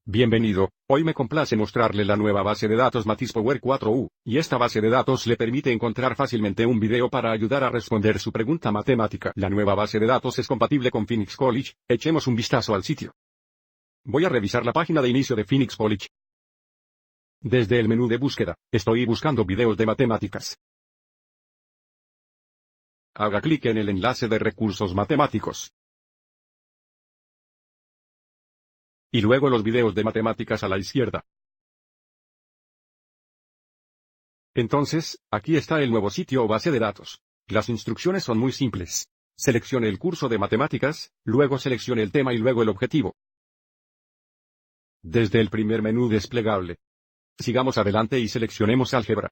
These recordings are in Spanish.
Bienvenido, hoy me complace mostrarle la nueva base de datos Matisse Power 4U, y esta base de datos le permite encontrar fácilmente un video para ayudar a responder su pregunta matemática. La nueva base de datos es compatible con Phoenix College, echemos un vistazo al sitio. Voy a revisar la página de inicio de Phoenix College. Desde el menú de búsqueda, estoy buscando videos de matemáticas. Haga clic en el enlace de recursos matemáticos. Y luego los videos de matemáticas a la izquierda. Entonces, aquí está el nuevo sitio o base de datos. Las instrucciones son muy simples. Seleccione el curso de matemáticas, luego seleccione el tema y luego el objetivo. Desde el primer menú desplegable, sigamos adelante y seleccionemos álgebra.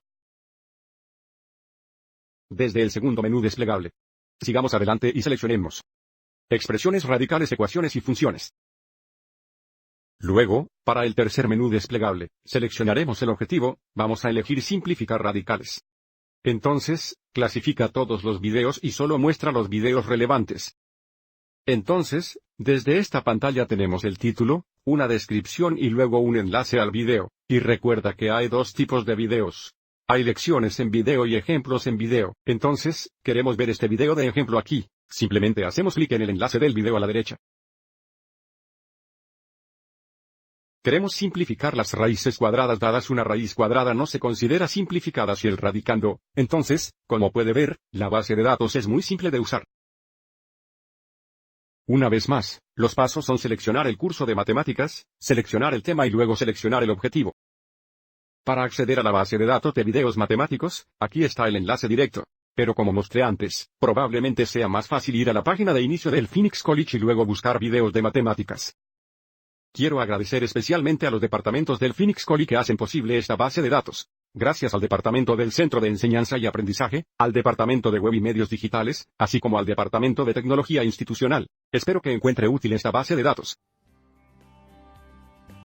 Desde el segundo menú desplegable, sigamos adelante y seleccionemos expresiones radicales, ecuaciones y funciones. Luego, para el tercer menú desplegable, seleccionaremos el objetivo, vamos a elegir simplificar radicales. Entonces, clasifica todos los videos y solo muestra los videos relevantes. Entonces, desde esta pantalla tenemos el título, una descripción y luego un enlace al video, y recuerda que hay dos tipos de videos. Hay lecciones en video y ejemplos en video. Entonces, queremos ver este video de ejemplo aquí, simplemente hacemos clic en el enlace del video a la derecha. Queremos simplificar las raíces cuadradas dadas una raíz cuadrada no se considera simplificada si el radicando, entonces, como puede ver, la base de datos es muy simple de usar. Una vez más, los pasos son seleccionar el curso de matemáticas, seleccionar el tema y luego seleccionar el objetivo. Para acceder a la base de datos de videos matemáticos, aquí está el enlace directo. Pero como mostré antes, probablemente sea más fácil ir a la página de inicio del Phoenix College y luego buscar videos de matemáticas. Quiero agradecer especialmente a los departamentos del Phoenix College que hacen posible esta base de datos. Gracias al Departamento del Centro de Enseñanza y Aprendizaje, al Departamento de Web y Medios Digitales, así como al Departamento de Tecnología Institucional. Espero que encuentre útil esta base de datos.